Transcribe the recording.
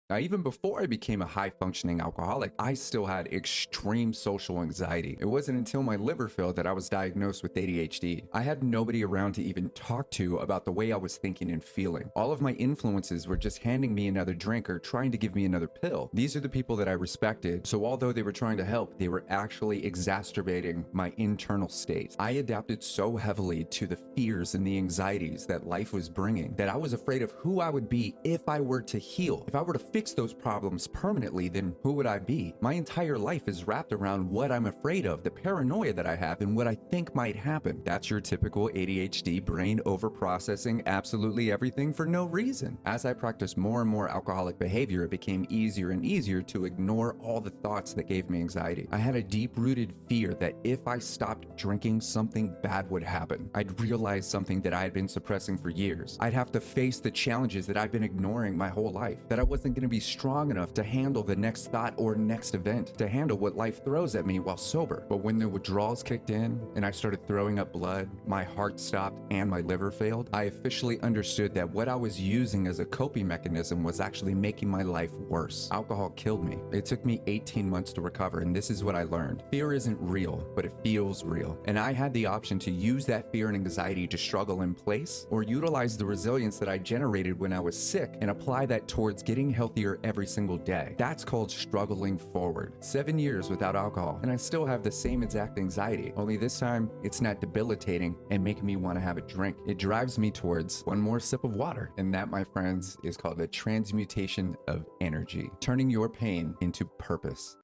Now, even before I became a high-functioning alcoholic, I still had extreme social anxiety. It wasn't until my liver failed that I was diagnosed with ADHD. I had nobody around to even talk to about the way I was thinking and feeling. All of my influences were just handing me another drink or trying to give me another pill. These are the people that I respected, so although they were trying to help, they were actually exacerbating my internal state. I adapted so heavily to the fears and the anxieties that life was bringing that I was afraid of who I would be if I were to heal. If I were to fix those problems permanently, then who would I be? My entire life is wrapped around what I'm afraid of, the paranoia that I have, and what I think might happen. That's your typical ADHD brain overprocessing absolutely everything for no reason. As I practiced more and more alcoholic behavior, it became easier and easier to ignore all the thoughts that gave me anxiety. I had a deep-rooted fear that if I stopped drinking, something bad would happen. I'd realize something that I had been suppressing for years. I'd have to face the challenges that I've been ignoring my whole life, that I wasn't going to be strong enough to handle the next thought or next event, to handle what life throws at me while sober. But when the withdrawals kicked in and I started throwing up blood, my heart stopped, and my liver failed, I officially understood that what I was using as a coping mechanism was actually making my life worse. Alcohol killed me. It took me 18 months to recover, and this is what I learned. Fear isn't real, but it feels real. And I had the option to use that fear and anxiety to struggle in place, or utilize the resilience that I generated when I was sick and apply that towards getting healthier every single day. That's called struggling forward. 7 years without alcohol, and I still have the same exact anxiety, only this time it's not debilitating and making me want to have a drink. It drives me towards one more sip of water, and that, my friends, is called the transmutation of energy, turning your pain into purpose.